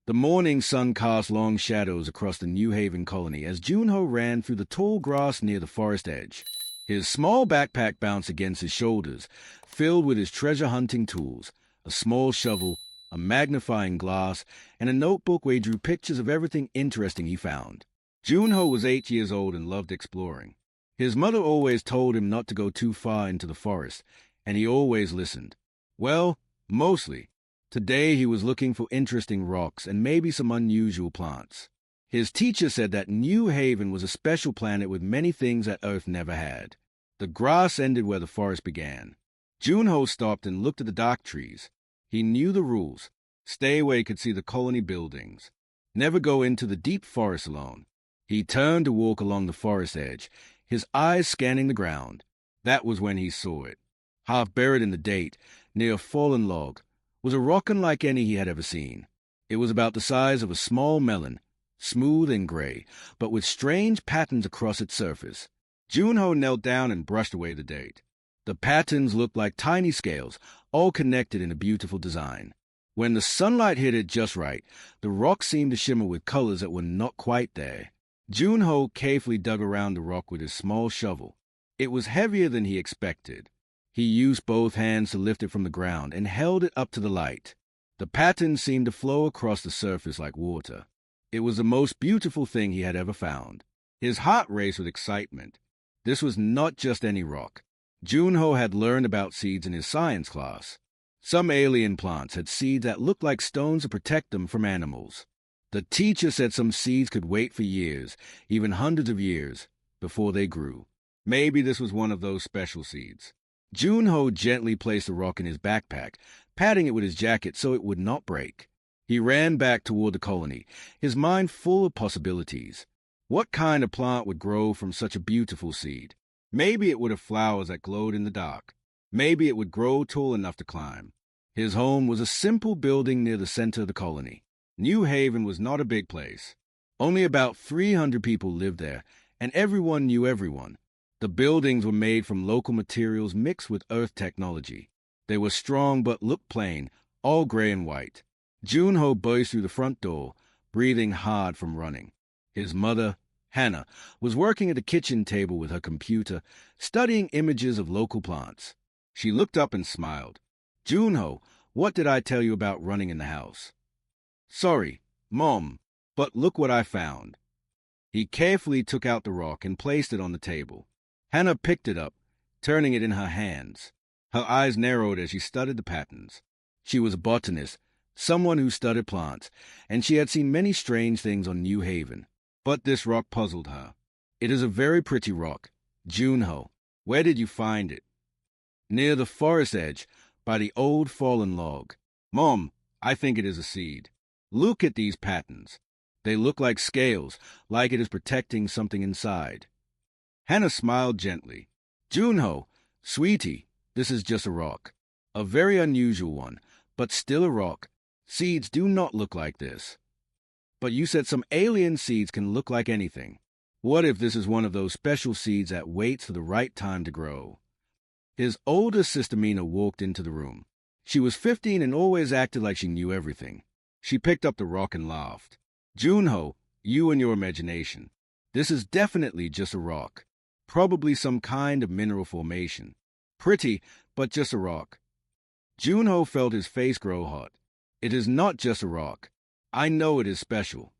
The morning sun cast long shadows across the New Haven colony as Junho ran through the tall grass near the forest edge. His small backpack bounced against his shoulders, filled with his treasure-hunting tools, a small shovel, a magnifying glass, and a notebook where he drew pictures of everything interesting he found. Junho was 8 years old and loved exploring. His mother always told him not to go too far into the forest, and he always listened. Well, mostly. Today he was looking for interesting rocks and maybe some unusual plants. His teacher said that New Haven was a special planet with many things that Earth never had. The grass ended where the forest began. Junho stopped and looked at the dark trees. He knew the rules. Stay where he could see the colony buildings. Never go into the deep forest alone. He turned to walk along the forest edge, his eyes scanning the ground. That was when he saw it. Half buried in the date, near a fallen log, was a rock unlike any he had ever seen. It was about the size of a small melon, smooth and gray, but with strange patterns across its surface. Junho knelt down and brushed away the date. The patterns looked like tiny scales, all connected in a beautiful design. When the sunlight hit it just right, the rock seemed to shimmer with colors that were not quite there. Junho carefully dug around the rock with his small shovel. It was heavier than he expected. He used both hands to lift it from the ground and held it up to the light. The patterns seemed to flow across the surface like water. It was the most beautiful thing he had ever found. His heart raced with excitement. This was not just any rock. Junho had learned about seeds in his science class. Some alien plants had seeds that looked like stones to protect them from animals. The teacher said some seeds could wait for years, even hundreds of years, before they grew. Maybe this was one of those special seeds. Junho gently placed the rock in his backpack, patting it with his jacket so it would not break. He ran back toward the colony, his mind full of possibilities. What kind of plant would grow from such a beautiful seed? Maybe it would have flowers that glowed in the dark. Maybe it would grow tall enough to climb. His home was a simple building near the center of the colony. New Haven was not a big place. Only about 300 people lived there, and everyone knew everyone. The buildings were made from local materials mixed with Earth technology. They were strong but looked plain, all gray and white. Junho burst through the front door, breathing hard from running. His mother, Hannah, was working at the kitchen table with her computer, studying images of local plants. She looked up and smiled. "Junho, what did I tell you about running in the house?" "Sorry, Mom, but look what I found." He carefully took out the rock and placed it on the table. Hannah picked it up, turning it in her hands. Her eyes narrowed as she studied the patterns. She was a botanist, someone who studied plants, and she had seen many strange things on New Haven. But this rock puzzled her. "It is a very pretty rock. Junho, where did you find it?" "Near the forest edge, by the old fallen log." "Mom, I think it is a seed. Look at these patterns. They look like scales, like it is protecting something inside." Hannah smiled gently. "Junho, sweetie, this is just a rock. A very unusual one, but still a rock. Seeds do not look like this." "But you said some alien seeds can look like anything. What if this is one of those special seeds that waits for the right time to grow?" His older sister Mina walked into the room. She was 15 and always acted like she knew everything. She picked up the rock and laughed. "Junho, you and your imagination. This is definitely just a rock. Probably some kind of mineral formation. Pretty, but just a rock." Junho felt his face grow hot. "It is not just a rock. I know it is special."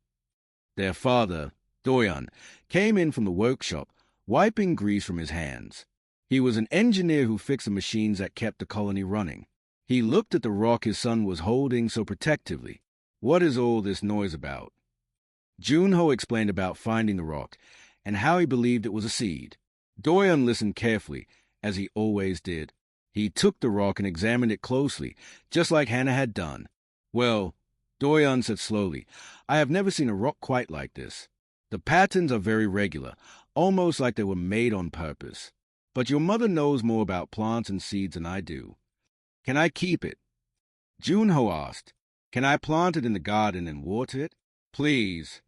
Their father, Doyan, came in from the workshop, wiping grease from his hands. He was an engineer who fixed the machines that kept the colony running. He looked at the rock his son was holding so protectively. "What is all this noise about?" Junho explained about finding the rock and how he believed it was a seed. Doyan listened carefully, as he always did. He took the rock and examined it closely, just like Hannah had done. "Well," Doyan said slowly, "I have never seen a rock quite like this. The patterns are very regular, almost like they were made on purpose. But your mother knows more about plants and seeds than I do. Can I keep it?" Junho asked. "Can I plant it in the garden and water it? Please."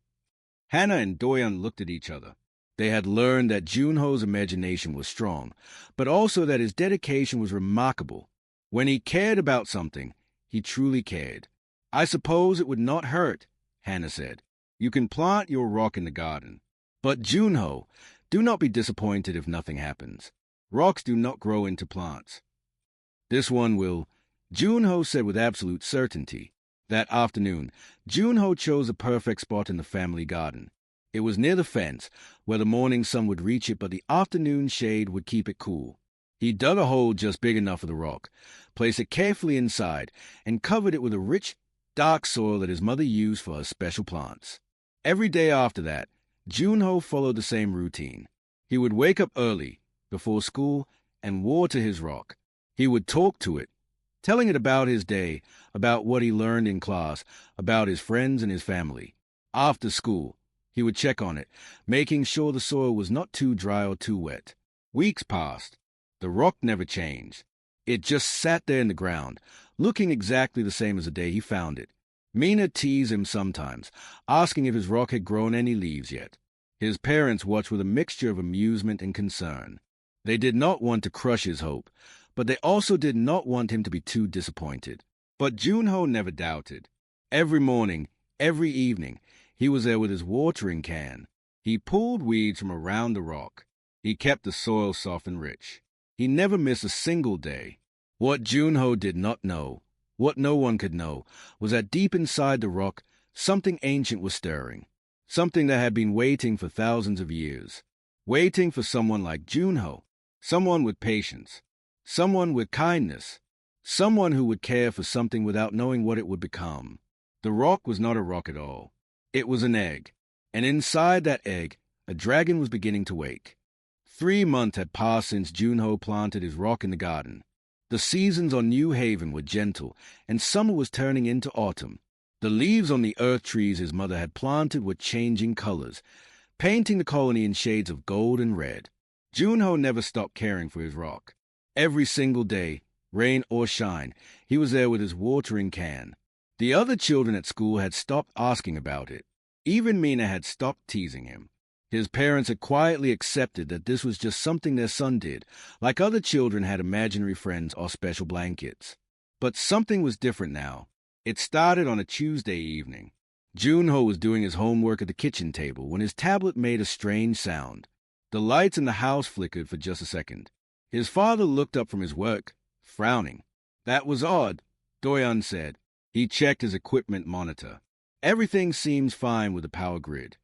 Hannah and Doyan looked at each other. They had learned that Junho's imagination was strong, but also that his dedication was remarkable. When he cared about something, he truly cared. I suppose it would not hurt, Hannah said. You can plant your rock in the garden. But Junho, do not be disappointed if nothing happens. Rocks do not grow into plants. This one will, Junho said with absolute certainty. That afternoon, Junho chose a perfect spot in the family garden. It was near the fence, where the morning sun would reach it, but the afternoon shade would keep it cool. He dug a hole just big enough for the rock, placed it carefully inside, and covered it with a rich, dark soil that his mother used for her special plants. Every day after that, Junho followed the same routine. He would wake up early, before school, and water his rock. He would talk to it, telling it about his day, about what he learned in class, about his friends and his family. After school, he would check on it, making sure the soil was not too dry or too wet. Weeks passed. The rock never changed. It just sat there in the ground, looking exactly the same as the day he found it. Mina teased him sometimes, asking if his rock had grown any leaves yet. His parents watched with a mixture of amusement and concern. They did not want to crush his hope, but they also did not want him to be too disappointed. But Junho never doubted. Every morning, every evening, he was there with his watering can. He pulled weeds from around the rock. He kept the soil soft and rich. He never missed a single day. What Junho did not know, what no one could know, was that deep inside the rock, something ancient was stirring. Something that had been waiting for thousands of years. Waiting for someone like Junho. Someone with patience. Someone with kindness. Someone who would care for something without knowing what it would become. The rock was not a rock at all. It was an egg. And inside that egg, a dragon was beginning to wake. 3 months had passed since Junho planted his rock in the garden. The seasons on New Haven were gentle, and summer was turning into autumn. The leaves on the earth trees his mother had planted were changing colors, painting the colony in shades of gold and red. Junho never stopped caring for his rock. Every single day, rain or shine, he was there with his watering can. The other children at school had stopped asking about it. Even Mina had stopped teasing him. His parents had quietly accepted that this was just something their son did, like other children had imaginary friends or special blankets. But something was different now. It started on a Tuesday evening. Junho was doing his homework at the kitchen table when his tablet made a strange sound. The lights in the house flickered for just a second. His father looked up from his work, frowning. That was odd, Doyan said. He checked his equipment monitor. Everything seems fine with the power grid.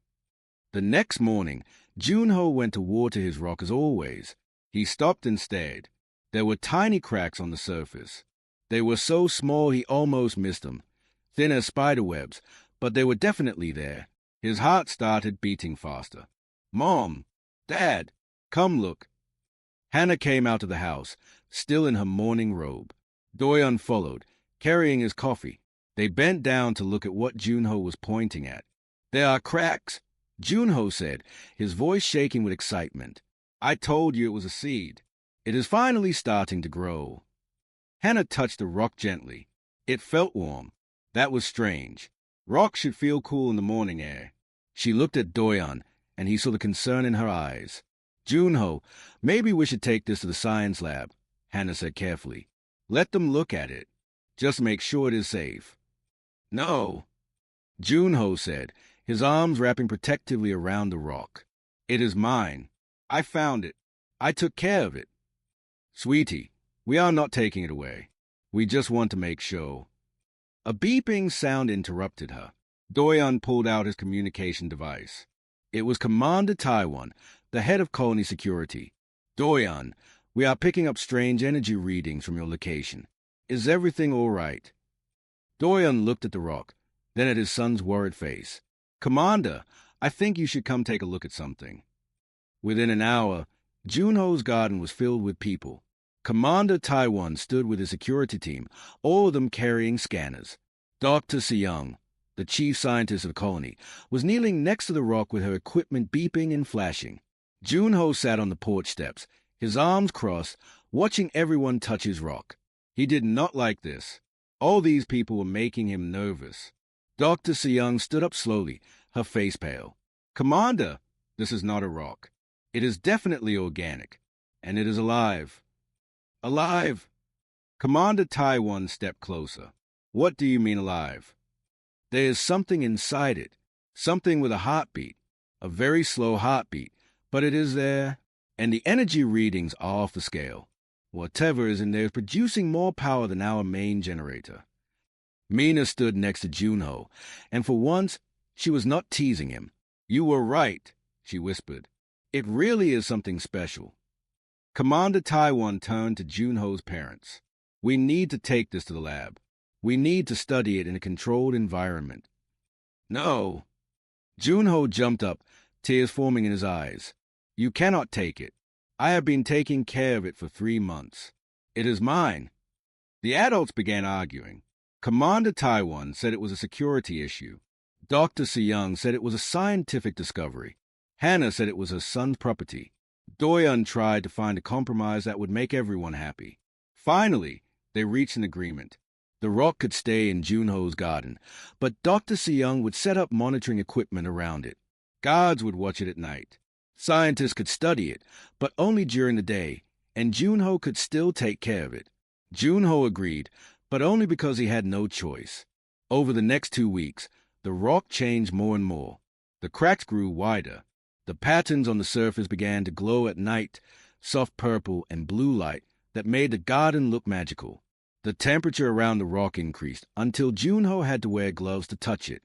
The next morning, Junho went to water his rock as always. He stopped and stared. There were tiny cracks on the surface. They were so small he almost missed them, thin as spider webs, but they were definitely there. His heart started beating faster. Mom! Dad! Come look. Hannah came out of the house, still in her morning robe. Doyan followed, carrying his coffee. They bent down to look at what Junho was pointing at. There are cracks, Junho said, his voice shaking with excitement. I told you it was a seed. It is finally starting to grow. Hannah touched the rock gently. It felt warm. That was strange. Rocks should feel cool in the morning air. She looked at Doyan, and he saw the concern in her eyes. Junho, maybe we should take this to the science lab, Hannah said carefully. Let them look at it. Just make sure it is safe. No, Junho said, his arms wrapping protectively around the rock. It is mine. I found it. I took care of it. Sweetie, we are not taking it away. We just want to make sure. A beeping sound interrupted her. Doyan pulled out his communication device. It was Commander Taiwan, the head of colony security. Doyan, we are picking up strange energy readings from your location. Is everything all right? Doyan looked at the rock, then at his son's worried face. Commander, I think you should come take a look at something. Within an hour, Junho's garden was filled with people. Commander Taiwan stood with his security team, all of them carrying scanners. Dr. Seyoung, the chief scientist of the colony, was kneeling next to the rock with her equipment beeping and flashing. Junho sat on the porch steps, his arms crossed, watching everyone touch his rock. He did not like this. All these people were making him nervous. Dr. Seyoung stood up slowly, her face pale. Commander, this is not a rock. It is definitely organic, and it is alive. Alive! Commander Taiwan stepped closer. What do you mean alive? There is something inside it, something with a heartbeat, a very slow heartbeat, but it is there, and the energy readings are off the scale. Whatever is in there is producing more power than our main generator. Mina stood next to Junho, and for once, she was not teasing him. You were right, she whispered. It really is something special. Commander Taiwan turned to Junho's parents. We need to take this to the lab. We need to study it in a controlled environment. No. Junho jumped up, tears forming in his eyes. You cannot take it. I have been taking care of it for 3 months. It is mine. The adults began arguing. Commander Taiwan said it was a security issue. Dr. Seyoung said it was a scientific discovery. Hannah said it was her son's property. Doyeon tried to find a compromise that would make everyone happy. Finally, they reached an agreement. The rock could stay in Junho's garden, but Dr. Seyoung would set up monitoring equipment around it. Guards would watch it at night. Scientists could study it, but only during the day, and Junho could still take care of it. Junho agreed, but only because he had no choice. Over the next 2 weeks, the rock changed more and more. The cracks grew wider. The patterns on the surface began to glow at night, soft purple and blue light that made the garden look magical. The temperature around the rock increased until Junho had to wear gloves to touch it.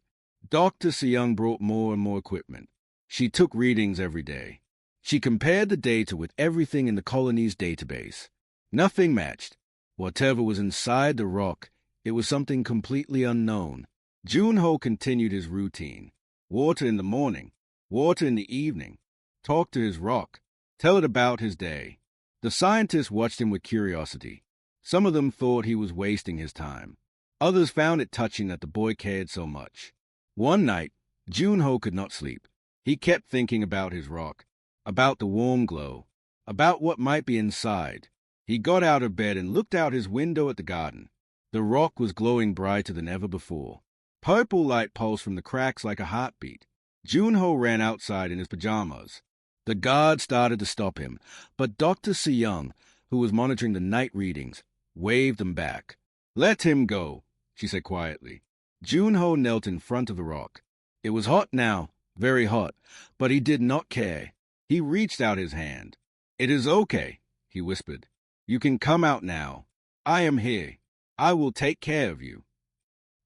Dr. Seyoung brought more and more equipment. She took readings every day. She compared the data with everything in the colony's database. Nothing matched. Whatever was inside the rock, it was something completely unknown. Junho continued his routine. Water in the morning, water in the evening. Talk to his rock. Tell it about his day. The scientists watched him with curiosity. Some of them thought he was wasting his time. Others found it touching that the boy cared so much. One night, Junho could not sleep. He kept thinking about his rock, about the warm glow, about what might be inside. He got out of bed and looked out his window at the garden. The rock was glowing brighter than ever before. Purple light pulsed from the cracks like a heartbeat. Junho ran outside in his pajamas. The guard started to stop him, but Dr. Seyoung, who was monitoring the night readings, waved them back. Let him go, she said quietly. Junho knelt in front of the rock. It was hot now, very hot, but he did not care. He reached out his hand. It is okay, he whispered. You can come out now. I am here. I will take care of you.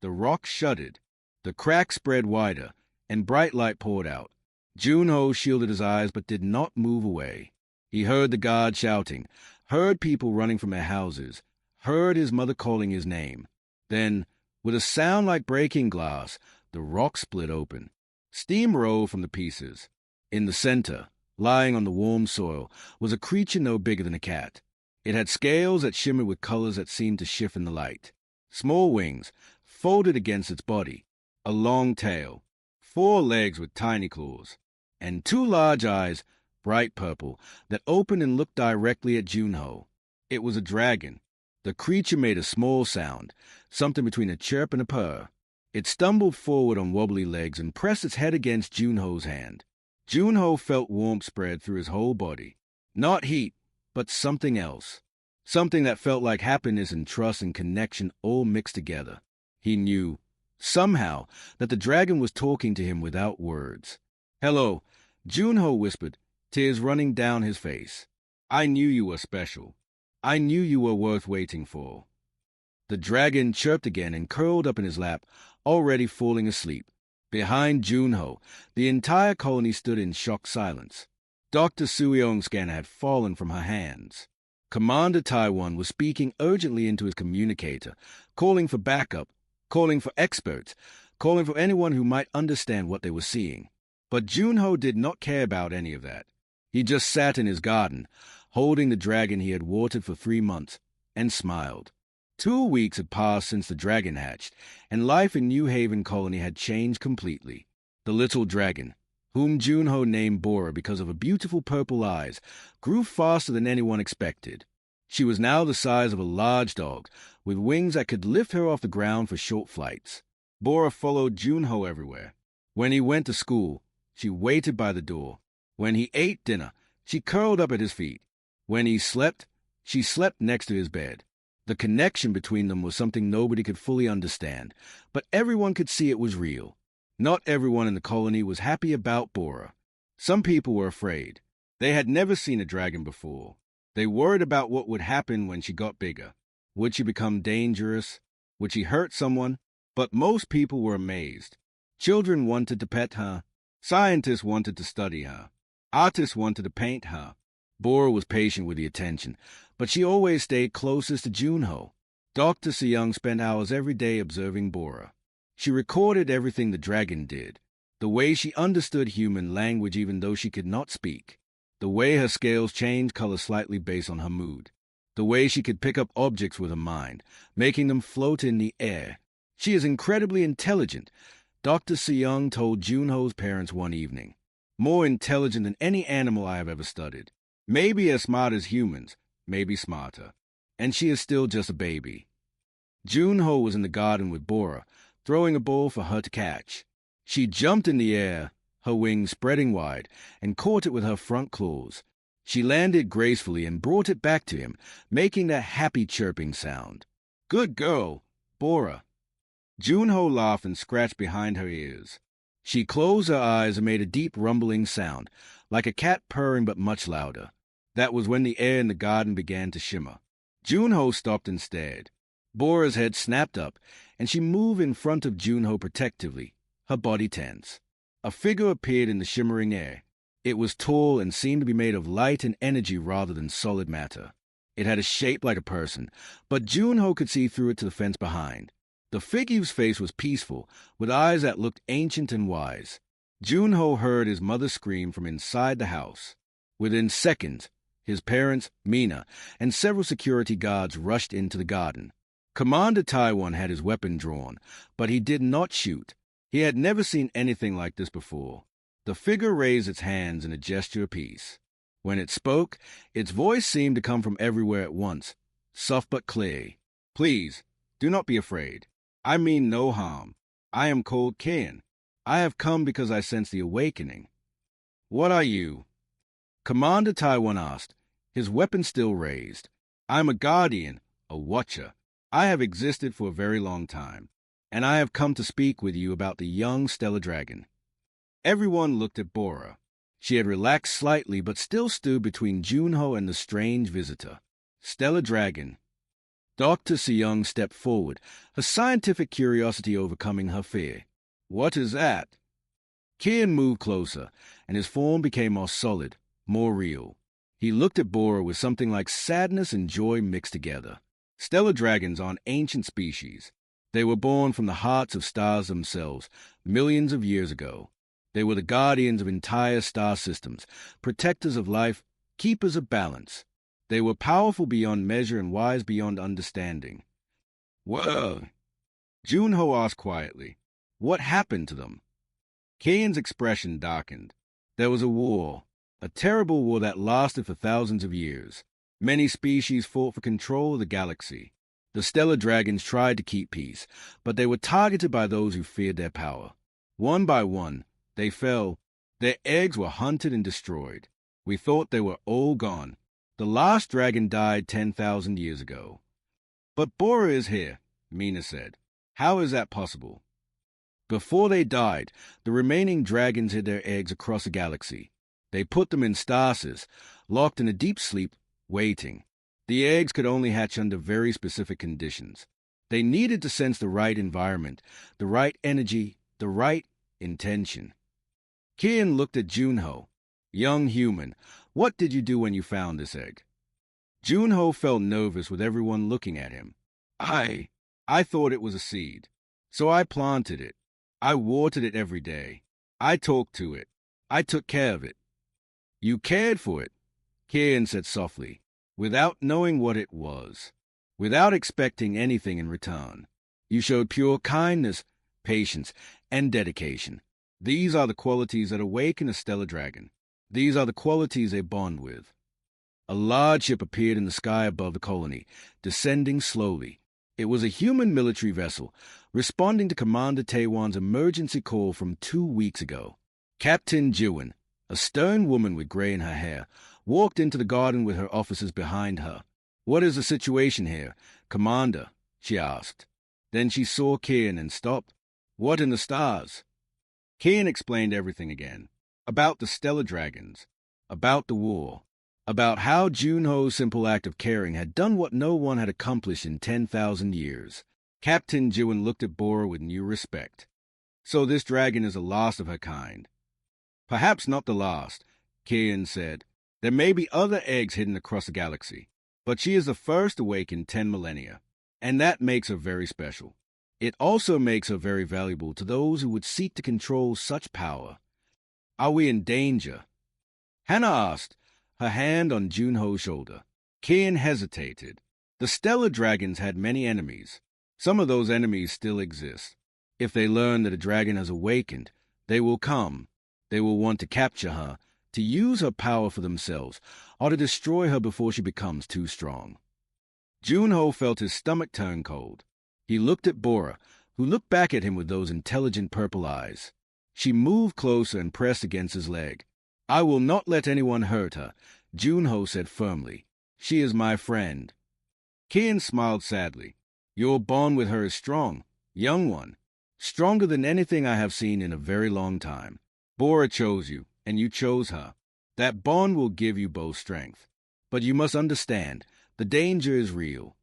The rock shuddered. The crack spread wider, and bright light poured out. Junho shielded his eyes but did not move away. He heard the guard shouting, heard people running from their houses, heard his mother calling his name. Then, with a sound like breaking glass, the rock split open. Steam rolled from the pieces. In the center, lying on the warm soil, was a creature no bigger than a cat. It had scales that shimmered with colors that seemed to shift in the light. Small wings, folded against its body, a long tail, 4 legs with tiny claws, and 2 large eyes, bright purple, that opened and looked directly at Junho. It was a dragon. The creature made a small sound, something between a chirp and a purr. It stumbled forward on wobbly legs and pressed its head against Junho's hand. Junho felt warmth spread through his whole body. Not heat, but something else. Something that felt like happiness and trust and connection all mixed together. He knew, somehow, that the dragon was talking to him without words. Hello, Junho whispered, tears running down his face. I knew you were special. I knew you were worth waiting for. The dragon chirped again and curled up in his lap, already falling asleep. Behind Junho, the entire colony stood in shocked silence. Dr. Suyeong's scanner had fallen from her hands. Commander Taiwan was speaking urgently into his communicator, calling for backup, calling for experts, calling for anyone who might understand what they were seeing. But Junho did not care about any of that. He just sat in his garden, holding the dragon he had watered for 3 months, and smiled. 2 weeks had passed since the dragon hatched, and life in New Haven Colony had changed completely. The little dragon, whom Junho named Bora because of her beautiful purple eyes, grew faster than anyone expected. She was now the size of a large dog, with wings that could lift her off the ground for short flights. Bora followed Junho everywhere. When he went to school, she waited by the door. When he ate dinner, she curled up at his feet. When he slept, she slept next to his bed. The connection between them was something nobody could fully understand, but everyone could see it was real. Not everyone in the colony was happy about Bora. Some people were afraid. They had never seen a dragon before. They worried about what would happen when she got bigger. Would she become dangerous? Would she hurt someone? But most people were amazed. Children wanted to pet her. Scientists wanted to study her. Artists wanted to paint her. Bora was patient with the attention, but she always stayed closest to Junho. Dr. Seyoung spent hours every day observing Bora. She recorded everything the dragon did, the way she understood human language even though she could not speak, the way her scales changed color slightly based on her mood, the way she could pick up objects with her mind, making them float in the air. She is incredibly intelligent, Dr. Seyoung told Junho's parents one evening. More intelligent than any animal I have ever studied. Maybe as smart as humans, maybe smarter. And she is still just a baby. Junho was in the garden with Bora, throwing a ball for her to catch. She jumped in the air, her wings spreading wide, and caught it with her front claws. She landed gracefully and brought it back to him, making that happy chirping sound. Good girl, Bora. Junho laughed and scratched behind her ears. She closed her eyes and made a deep rumbling sound, like a cat purring but much louder. That was when the air in the garden began to shimmer. Junho stopped and stared. Bora's head snapped up, and she moved in front of Junho protectively, her body tense. A figure appeared in the shimmering air. It was tall and seemed to be made of light and energy rather than solid matter. It had a shape like a person, but Junho could see through it to the fence behind. The figure's face was peaceful, with eyes that looked ancient and wise. Junho heard his mother scream from inside the house. Within seconds, his parents, Mina, and several security guards rushed into the garden. Commander Taiwan had his weapon drawn, but he did not shoot. He had never seen anything like this before. The figure raised its hands in a gesture of peace. When it spoke, its voice seemed to come from everywhere at once, soft but clear. Please, do not be afraid. I mean no harm. I am called Ken. I have come because I sense the awakening. What are you? Commander Taiwan asked, his weapon still raised. I am a guardian, a watcher. I have existed for a very long time, and I have come to speak with you about the young stellar dragon. Everyone looked at Bora. She had relaxed slightly but still stood between Junho and the strange visitor. Stellar dragon. Dr. Seyoung stepped forward, her scientific curiosity overcoming her fear. What is that? Kian moved closer, and his form became more solid, more real. He looked at Bora with something like sadness and joy mixed together. Stellar dragons are an ancient species. They were born from the hearts of stars themselves, millions of years ago. They were the guardians of entire star systems, protectors of life, keepers of balance. They were powerful beyond measure and wise beyond understanding. Whoa! Junho asked quietly, what happened to them? Kian's expression darkened. There was a war, a terrible war that lasted for thousands of years. Many species fought for control of the galaxy. The stellar dragons tried to keep peace, but they were targeted by those who feared their power. One by one, they fell. Their eggs were hunted and destroyed. We thought they were all gone. The last dragon died 10,000 years ago. But Bora is here, Mina said. How is that possible? Before they died, the remaining dragons hid their eggs across the galaxy. They put them in stasis, locked in a deep sleep, waiting. The eggs could only hatch under very specific conditions. They needed to sense the right environment, the right energy, the right intention. Kian looked at Junho. Young human, what did you do when you found this egg? Junho felt nervous with everyone looking at him. I thought it was a seed. So I planted it. I watered it every day. I talked to it. I took care of it. You cared for it, Kian said softly, without knowing what it was, without expecting anything in return. You showed pure kindness, patience, and dedication. These are the qualities that awaken a stellar dragon. These are the qualities they bond with. A large ship appeared in the sky above the colony, descending slowly. It was a human military vessel, responding to Commander Taiwan's emergency call from 2 weeks ago. Captain Jiwon, a stern woman with gray in her hair, walked into the garden with her officers behind her. "What is the situation here, Commander?" she asked. Then she saw Kian and stopped. "What in the stars?" Kian explained everything again. About the stellar dragons. About the war. About how Junho's simple act of caring had done what no one had accomplished in 10,000 years. Captain Jiwon looked at Bora with new respect. "So this dragon is the last of her kind." "Perhaps not the last," Kian said. "There may be other eggs hidden across the galaxy, but she is the first awake in 10 millennia, and that makes her very special. It also makes her very valuable to those who would seek to control such power." "Are we in danger?" Hannah asked, her hand on Junho's shoulder. Kian hesitated. The stellar dragons had many enemies. Some of those enemies still exist. If they learn that a dragon has awakened, they will come. They will want to capture her, to use her power for themselves, or to destroy her before she becomes too strong. Junho felt his stomach turn cold. He looked at Bora, who looked back at him with those intelligent purple eyes. She moved closer and pressed against his leg. "I will not let anyone hurt her," Junho said firmly. "She is my friend." Kian smiled sadly. "Your bond with her is strong, young one. Stronger than anything I have seen in a very long time. Bora chose you, and you chose her. That bond will give you both strength. But you must understand, the danger is real."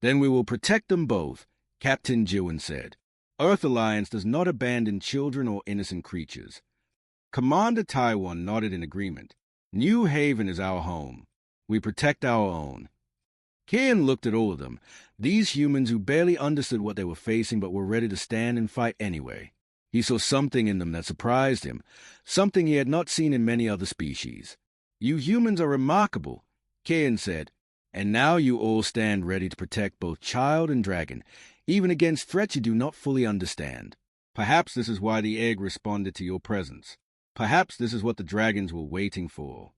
"Then we will protect them both," Captain Jiwon said. "Earth Alliance does not abandon children or innocent creatures." Commander Taiwan nodded in agreement. "New Haven is our home. We protect our own." Kian looked at all of them, these humans who barely understood what they were facing but were ready to stand and fight anyway. He saw something in them that surprised him, something he had not seen in many other species. "You humans are remarkable," Kian said, "and now you all stand ready to protect both child and dragon, even against threats you do not fully understand. Perhaps this is why the egg responded to your presence. Perhaps this is what the dragons were waiting for."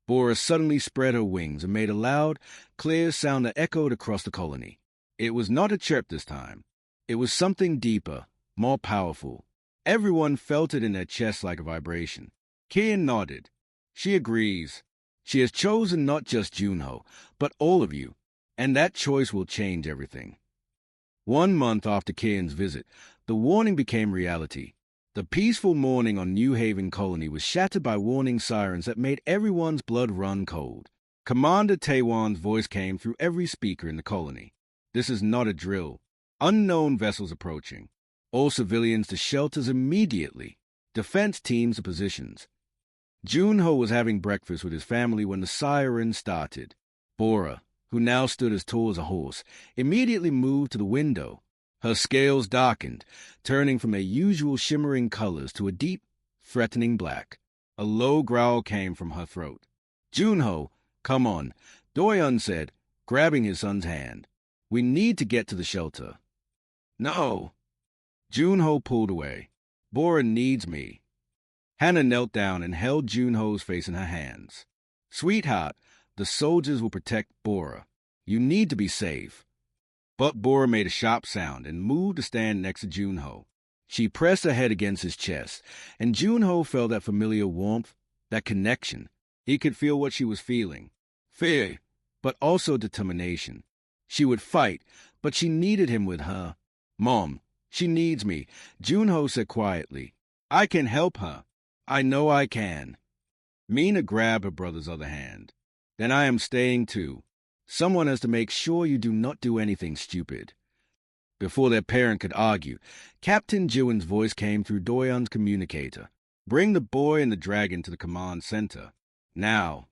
Bora suddenly spread her wings and made a loud, clear sound that echoed across the colony. It was not a chirp this time. It was something deeper, more powerful. Everyone felt it in their chests like a vibration. Kian nodded. "She agrees. She has chosen not just Junho, but all of you, and that choice will change everything." 1 month after Kian's visit, the warning became reality. The peaceful morning on New Haven Colony was shattered by warning sirens that made everyone's blood run cold. Commander Taiwan's voice came through every speaker in the colony. "This is not a drill. Unknown vessels approaching. All civilians to shelters immediately. Defense teams to positions." Junho was having breakfast with his family when the siren started. Bora, who now stood as tall as a horse, immediately moved to the window. Her scales darkened, turning from their usual shimmering colors to a deep, threatening black. A low growl came from her throat. "Junho, come on," Doyeon said, grabbing his son's hand. "We need to get to the shelter." "No." Junho pulled away. "Bora needs me." Hannah knelt down and held Junho's face in her hands. "Sweetheart, the soldiers will protect Bora. You need to be safe." But Bora made a sharp sound and moved to stand next to Junho. She pressed her head against his chest, and Junho felt that familiar warmth, that connection. He could feel what she was feeling. Fear, but also determination. She would fight, but she needed him with her. "Mom, she needs me," Junho said quietly. "I can help her. I know I can." Mina grabbed her brother's other hand. "Then I am staying too. Someone has to make sure you do not do anything stupid." Before their parent could argue, Captain Jiwon's voice came through Doyeon's communicator. "Bring the boy and the dragon to the command center. Now."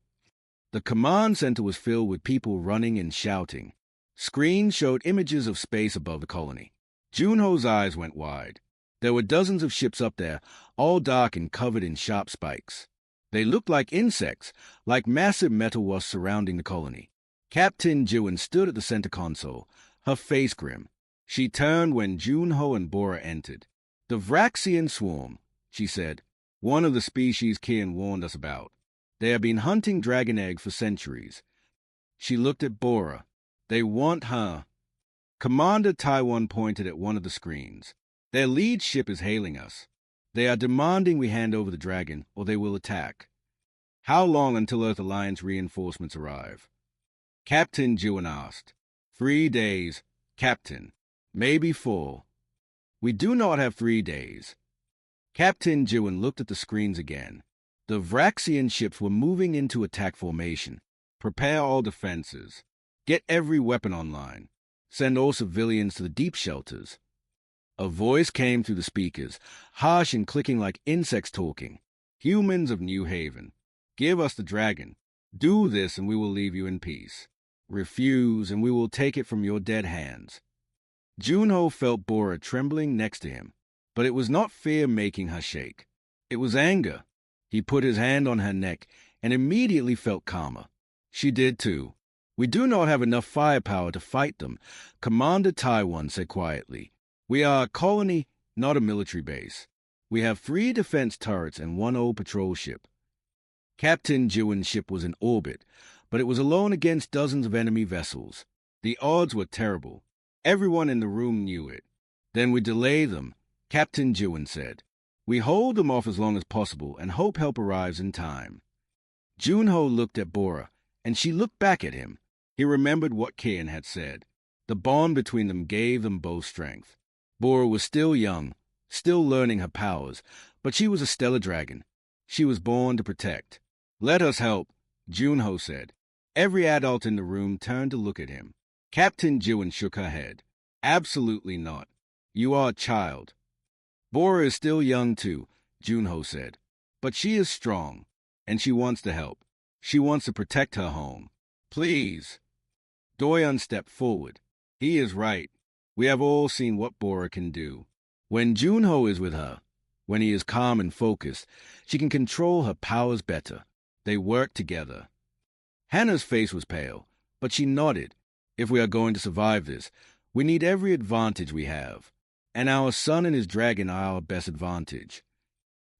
The command center was filled with people running and shouting. Screens showed images of space above the colony. Junho's eyes went wide. There were dozens of ships up there, all dark and covered in sharp spikes. They looked like insects, like massive metal wasps surrounding the colony. Captain Jiwon stood at the center console, her face grim. She turned when Junho and Bora entered. "The Vraxian swarm," she said, "one of the species Kian warned us about. They have been hunting dragon eggs for centuries." She looked at Bora. "They want her." Commander Taiwan pointed at one of the screens. "Their lead ship is hailing us. They are demanding we hand over the dragon, or they will attack." "How long until Earth Alliance reinforcements arrive?" Captain Jiwon asked. 3 days, Captain. Maybe 4. We do not have 3 days. Captain Jiwon looked at the screens again. The Vraxian ships were moving into attack formation. Prepare all defenses. Get every weapon online. Send all civilians to the deep shelters. A voice came through the speakers, harsh and clicking like insects talking. Humans of New Haven, give us the dragon. Do this and we will leave you in peace. Refuse and we will take it from your dead hands. Junho felt Bora trembling next to him, but it was not fear making her shake. It was anger. He put his hand on her neck and immediately felt calmer. She did too. We do not have enough firepower to fight them, Commander Taiwan said quietly. We are a colony, not a military base. We have 3 defense turrets and 1 old patrol ship. Captain Jiwon's ship was in orbit, but it was alone against dozens of enemy vessels. The odds were terrible. Everyone in the room knew it. Then we delay them, Captain Jiwon said. We hold them off as long as possible and hope help arrives in time. Junho looked at Bora, and she looked back at him. He remembered what Kian had said. The bond between them gave them both strength. Bora was still young, still learning her powers, but she was a stellar dragon. She was born to protect. Let us help, Junho said. Every adult in the room turned to look at him. Captain Jiwon shook her head. Absolutely not. You are a child. Bora is still young too, Junho said. But she is strong, and she wants to help. She wants to protect her home. Please. Doyeon stepped forward. He is right. We have all seen what Bora can do. When Junho is with her, when he is calm and focused, she can control her powers better. They work together. Hannah's face was pale, but she nodded. If we are going to survive this, we need every advantage we have. And our son and his dragon are our best advantage.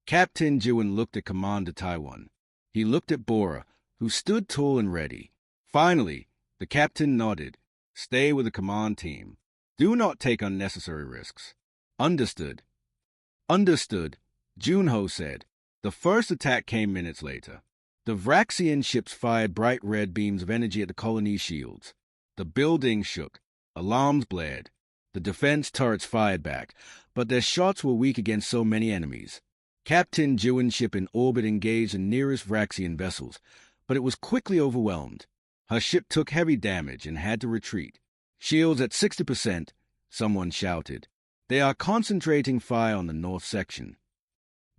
Captain Jiwon looked at Commander Taiwan. He looked at Bora, who stood tall and ready. Finally, the captain nodded. Stay with the command team. Do not take unnecessary risks. Understood. Understood, Junho said. The first attack came minutes later. The Vraxian ships fired bright red beams of energy at the colony's shields. The building shook. Alarms blared. The defense turrets fired back, but their shots were weak against so many enemies. Captain Jiwon's ship in orbit engaged the nearest Vraxian vessels, but it was quickly overwhelmed. Her ship took heavy damage and had to retreat. Shields at 60%, someone shouted. They are concentrating fire on the north section.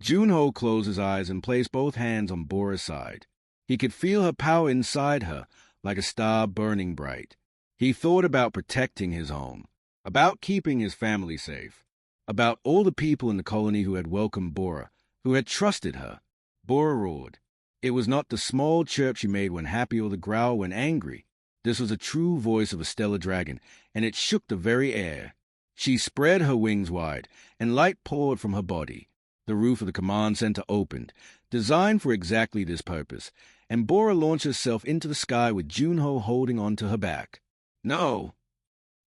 Junho closed his eyes and placed both hands on Bora's side. He could feel her power inside her, like a star burning bright. He thought about protecting his home, about keeping his family safe, about all the people in the colony who had welcomed Bora, who had trusted her. Bora roared. It was not the small chirp she made when happy or the growl when angry. This was a true voice of a stellar dragon, and it shook the very air. She spread her wings wide, and light poured from her body. The roof of the command center opened, designed for exactly this purpose, and Bora launched herself into the sky with Junho holding onto her back. No!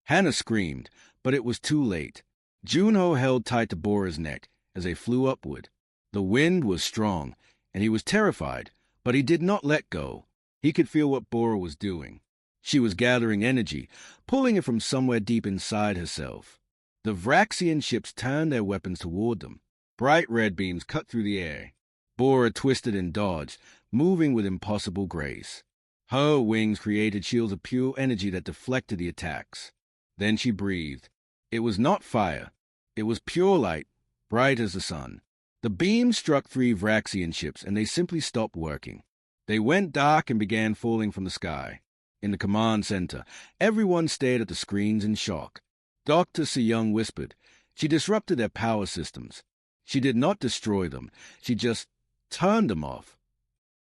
Hannah screamed, but it was too late. Junho held tight to Bora's neck as they flew upward. The wind was strong, and he was terrified, but he did not let go. He could feel what Bora was doing. She was gathering energy, pulling it from somewhere deep inside herself. The Vraxian ships turned their weapons toward them. Bright red beams cut through the air. Bora twisted and dodged, moving with impossible grace. Her wings created shields of pure energy that deflected the attacks. Then she breathed. It was not fire. It was pure light, bright as the sun. The beam struck 3 Vraxian ships, and they simply stopped working. They went dark and began falling from the sky. In the command center, everyone stared at the screens in shock. Dr. Seyoung whispered. She disrupted their power systems. She did not destroy them. She just turned them off.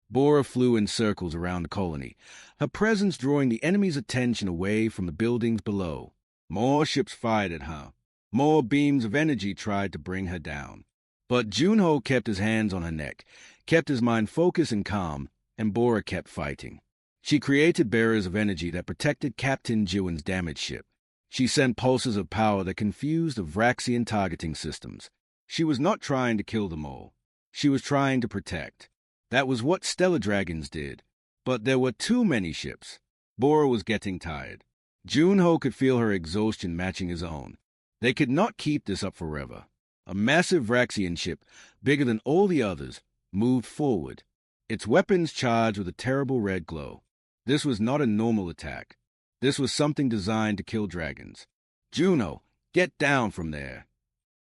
Bora flew in circles around the colony, her presence drawing the enemy's attention away from the buildings below. More ships fired at her. More beams of energy tried to bring her down. But Junho kept his hands on her neck, kept his mind focused and calm, and Bora kept fighting. She created barriers of energy that protected Captain Jiwon's damaged ship. She sent pulses of power that confused the Vraxian targeting systems. She was not trying to kill them all. She was trying to protect. That was what stellar dragons did. But there were too many ships. Bora was getting tired. Junho could feel her exhaustion matching his own. They could not keep this up forever. A massive Vraxian ship, bigger than all the others, moved forward, its weapons charged with a terrible red glow. This was not a normal attack. This was something designed to kill dragons. Juno, get down from there.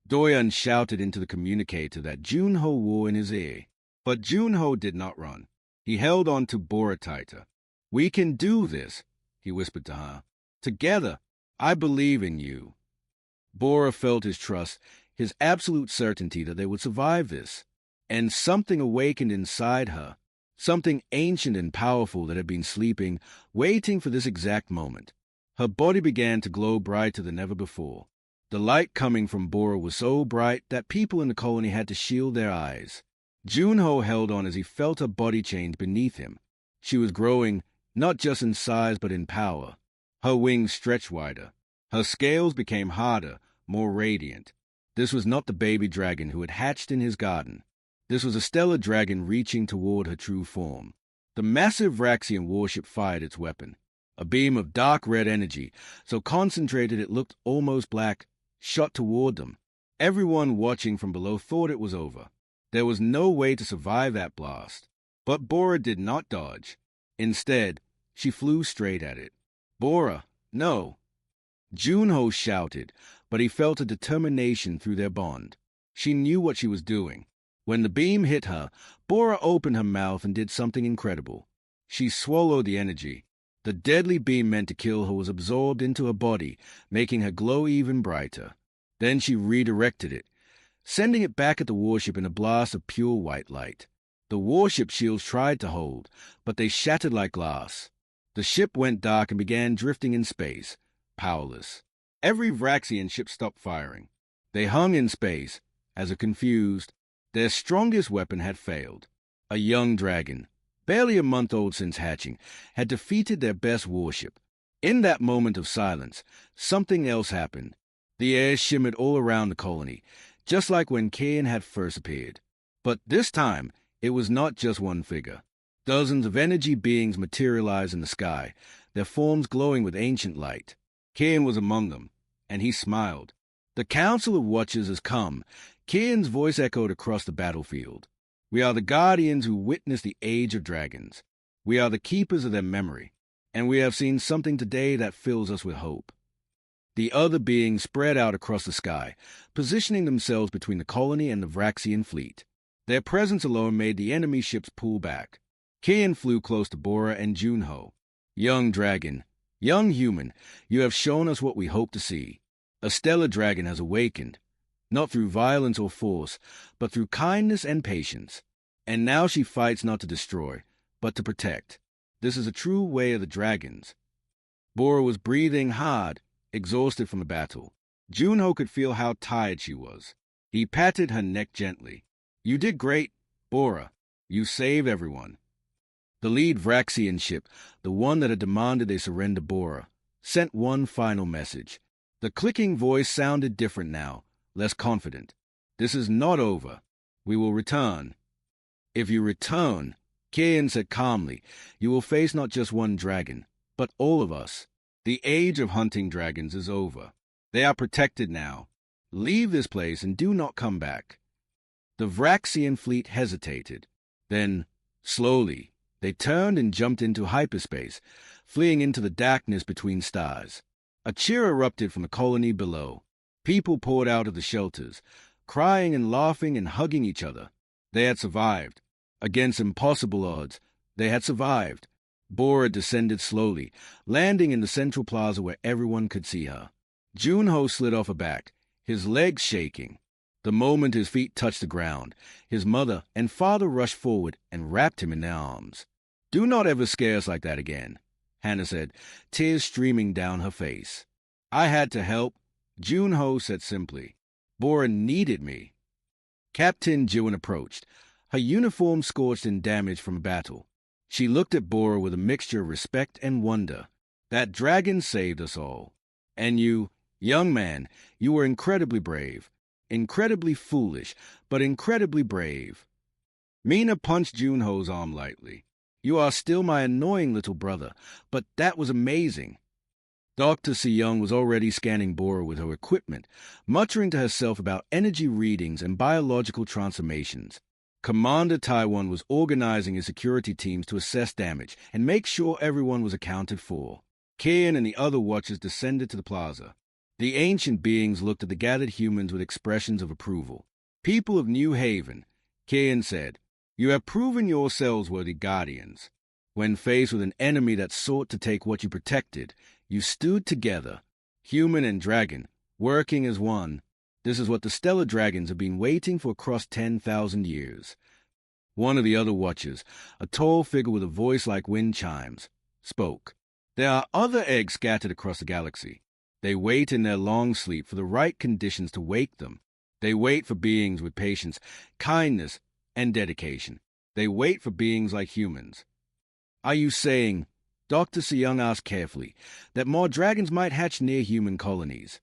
Doyan shouted into the communicator that Junho wore in his ear. But Junho did not run. He held on to Bora tighter. We can do this, he whispered to her. Together, I believe in you. Bora felt his trust, his absolute certainty that they would survive this. And something awakened inside her, something ancient and powerful that had been sleeping, waiting for this exact moment. Her body began to glow brighter than ever before. The light coming from Bora was so bright that people in the colony had to shield their eyes. Junho held on as he felt her body change beneath him. She was growing, not just in size but in power. Her wings stretched wider. Her scales became harder, more radiant. This was not the baby dragon who had hatched in his garden. This was a stellar dragon reaching toward her true form. The massive Vraxian warship fired its weapon. A beam of dark red energy, so concentrated it looked almost black, shot toward them. Everyone watching from below thought it was over. There was no way to survive that blast. But Bora did not dodge. Instead, she flew straight at it. Bora, no. Junho shouted, but he felt a determination through their bond. She knew what she was doing. When the beam hit her, Bora opened her mouth and did something incredible. She swallowed the energy. The deadly beam meant to kill her was absorbed into her body, making her glow even brighter. Then she redirected it, sending it back at the warship in a blast of pure white light. The warship shields tried to hold, but they shattered like glass. The ship went dark and began drifting in space, powerless. Every Vraxian ship stopped firing. They hung in space, as if confused. Their strongest weapon had failed. A young dragon, barely a month old since hatching, had defeated their best warship. In that moment of silence, something else happened. The air shimmered all around the colony, just like when Kain had first appeared. But this time, it was not just one figure. Dozens of energy beings materialized in the sky, their forms glowing with ancient light. Kain was among them, and he smiled. The Council of Watchers has come. Kain's voice echoed across the battlefield. We are the guardians who witnessed the age of dragons. We are the keepers of their memory, and we have seen something today that fills us with hope. The other beings spread out across the sky, positioning themselves between the colony and the Vraxian fleet. Their presence alone made the enemy ships pull back. Kain flew close to Bora and Junho. Young dragon, young human, you have shown us what we hope to see. A stellar dragon has awakened, not through violence or force, but through kindness and patience. And now she fights not to destroy, but to protect. This is a true way of the dragons. Bora was breathing hard, exhausted from the battle. Junho could feel how tired she was. He patted her neck gently. You did great, Bora. You saved everyone. The lead Vraxian ship, the one that had demanded they surrender Bora, sent one final message. The clicking voice sounded different now, less confident. This is not over. We will return. If you return, Kain said calmly, you will face not just one dragon, but all of us. The age of hunting dragons is over. They are protected now. Leave this place and do not come back. The Vraxian fleet hesitated. Then, slowly, they turned and jumped into hyperspace, fleeing into the darkness between stars. A cheer erupted from the colony below. People poured out of the shelters, crying and laughing and hugging each other. They had survived. Against impossible odds, they had survived. Bora descended slowly, landing in the central plaza where everyone could see her. Junho slid off her back, his legs shaking. The moment his feet touched the ground, his mother and father rushed forward and wrapped him in their arms. Do not ever scare us like that again, Hannah said, tears streaming down her face. I had to help, Junho said simply. Bora needed me. Captain Jewin approached, her uniform scorched and damaged from battle. She looked at Bora with a mixture of respect and wonder. That dragon saved us all. And you, young man, you were incredibly brave. Incredibly foolish, but incredibly brave. Mina punched Junho's arm lightly. You are still my annoying little brother, but that was amazing. Dr. Young was already scanning Bora with her equipment, muttering to herself about energy readings and biological transformations. Commander Taiwan was organizing his security teams to assess damage and make sure everyone was accounted for. Kian and the other watchers descended to the plaza. The ancient beings looked at the gathered humans with expressions of approval. People of New Haven, Kian said, you have proven yourselves worthy guardians. When faced with an enemy that sought to take what you protected, you stood together, human and dragon, working as one. This is what the stellar dragons have been waiting for across 10,000 years. One of the other watchers, a tall figure with a voice like wind chimes, spoke. There are other eggs scattered across the galaxy. They wait in their long sleep for the right conditions to wake them. They wait for beings with patience, kindness, and dedication. They wait for beings like humans. Are you saying, Dr. Young asked carefully, that more dragons might hatch near human colonies?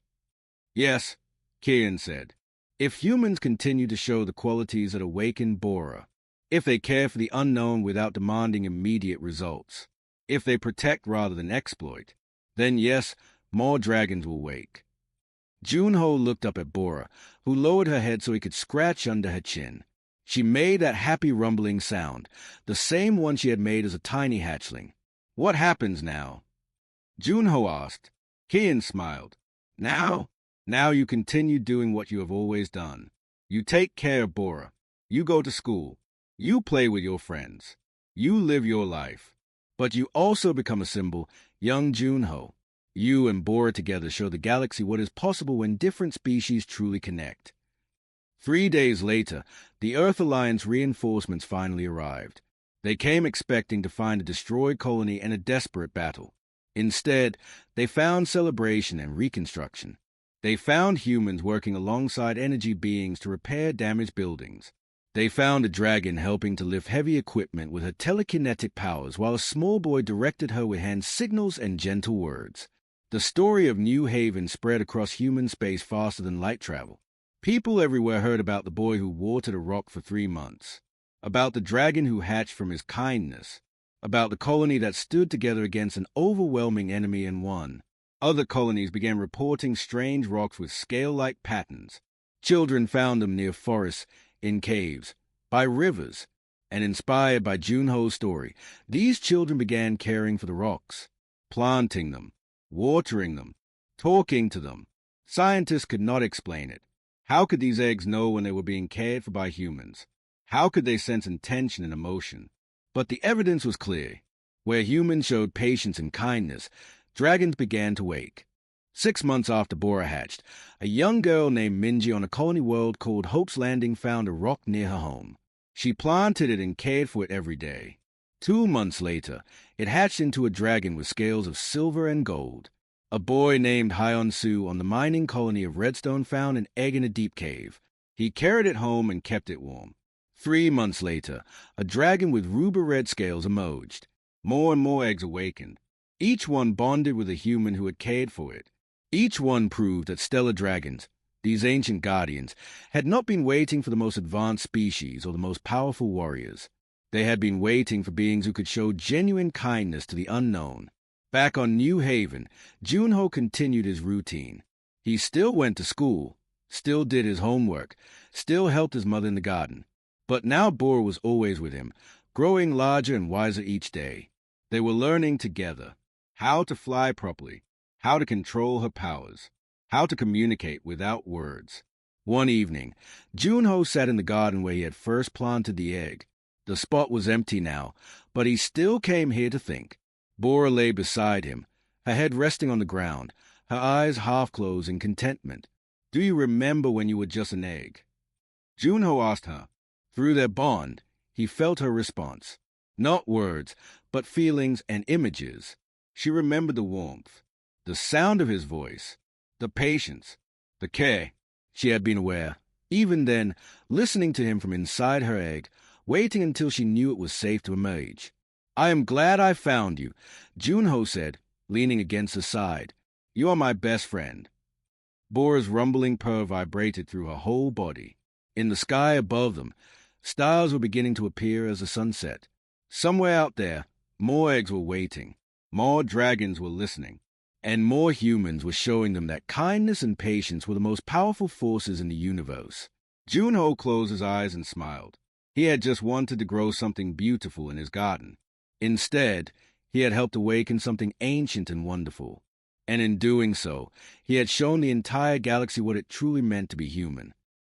Yes, Kian said. If humans continue to show the qualities that awaken Bora, if they care for the unknown without demanding immediate results, if they protect rather than exploit, then yes, more dragons will wake. Junho looked up at Bora, who lowered her head so he could scratch under her chin. She made that happy rumbling sound, the same one she had made as a tiny hatchling. What happens now? Junho asked. Kian smiled. Now you continue doing what you have always done. You take care of Bora. You go to school. You play with your friends. You live your life. But you also become a symbol, young Junho. You and Bora together show the galaxy what is possible when different species truly connect. 3 days later, the Earth Alliance reinforcements finally arrived. They came expecting to find a destroyed colony and a desperate battle. Instead, they found celebration and reconstruction. They found humans working alongside energy beings to repair damaged buildings. They found a dragon helping to lift heavy equipment with her telekinetic powers while a small boy directed her with hand signals and gentle words. The story of New Haven spread across human space faster than light travel. People everywhere heard about the boy who watered a rock for 3 months, about the dragon who hatched from his kindness, about the colony that stood together against an overwhelming enemy and won. Other colonies began reporting strange rocks with scale-like patterns. Children found them near forests, in caves, by rivers, and inspired by Junho's story, these children began caring for the rocks, planting them, watering them, talking to them. Scientists could not explain it. How could these eggs know when they were being cared for by humans? How could they sense intention and emotion? But the evidence was clear. Where humans showed patience and kindness, dragons began to wake. 6 months after Bora hatched, a young girl named Minji on a colony world called Hope's Landing found a rock near her home. She planted it and cared for it every day. 2 months later, it hatched into a dragon with scales of silver and gold. A boy named Hyun-Soo on the mining colony of Redstone found an egg in a deep cave. He carried it home and kept it warm. 3 months later, a dragon with ruby-red scales emerged. More and more eggs awakened. Each one bonded with a human who had cared for it. Each one proved that stellar dragons, these ancient guardians, had not been waiting for the most advanced species or the most powerful warriors. They had been waiting for beings who could show genuine kindness to the unknown. Back on New Haven, Junho continued his routine. He still went to school, still did his homework, still helped his mother in the garden. But now Bora was always with him, growing larger and wiser each day. They were learning together how to fly properly, how to control her powers, how to communicate without words. One evening, Junho sat in the garden where he had first planted the egg. The spot was empty now, but he still came here to think. Bora lay beside him, her head resting on the ground, her eyes half-closed in contentment. Do you remember when you were just an egg? Junho asked her. Through their bond, he felt her response. Not words, but feelings and images. She remembered the warmth, the sound of his voice, the patience, the care. She had been aware, even then, listening to him from inside her egg, waiting until she knew it was safe to emerge. I am glad I found you, Junho said, leaning against her side. You are my best friend. Bora's rumbling purr vibrated through her whole body. In the sky above them, stars were beginning to appear as the sun set. Somewhere out there, more eggs were waiting, more dragons were listening, and more humans were showing them that kindness and patience were the most powerful forces in the universe. Junho closed his eyes and smiled. He had just wanted to grow something beautiful in his garden. Instead, he had helped awaken something ancient and wonderful. And in doing so, he had shown the entire galaxy what it truly meant to be human.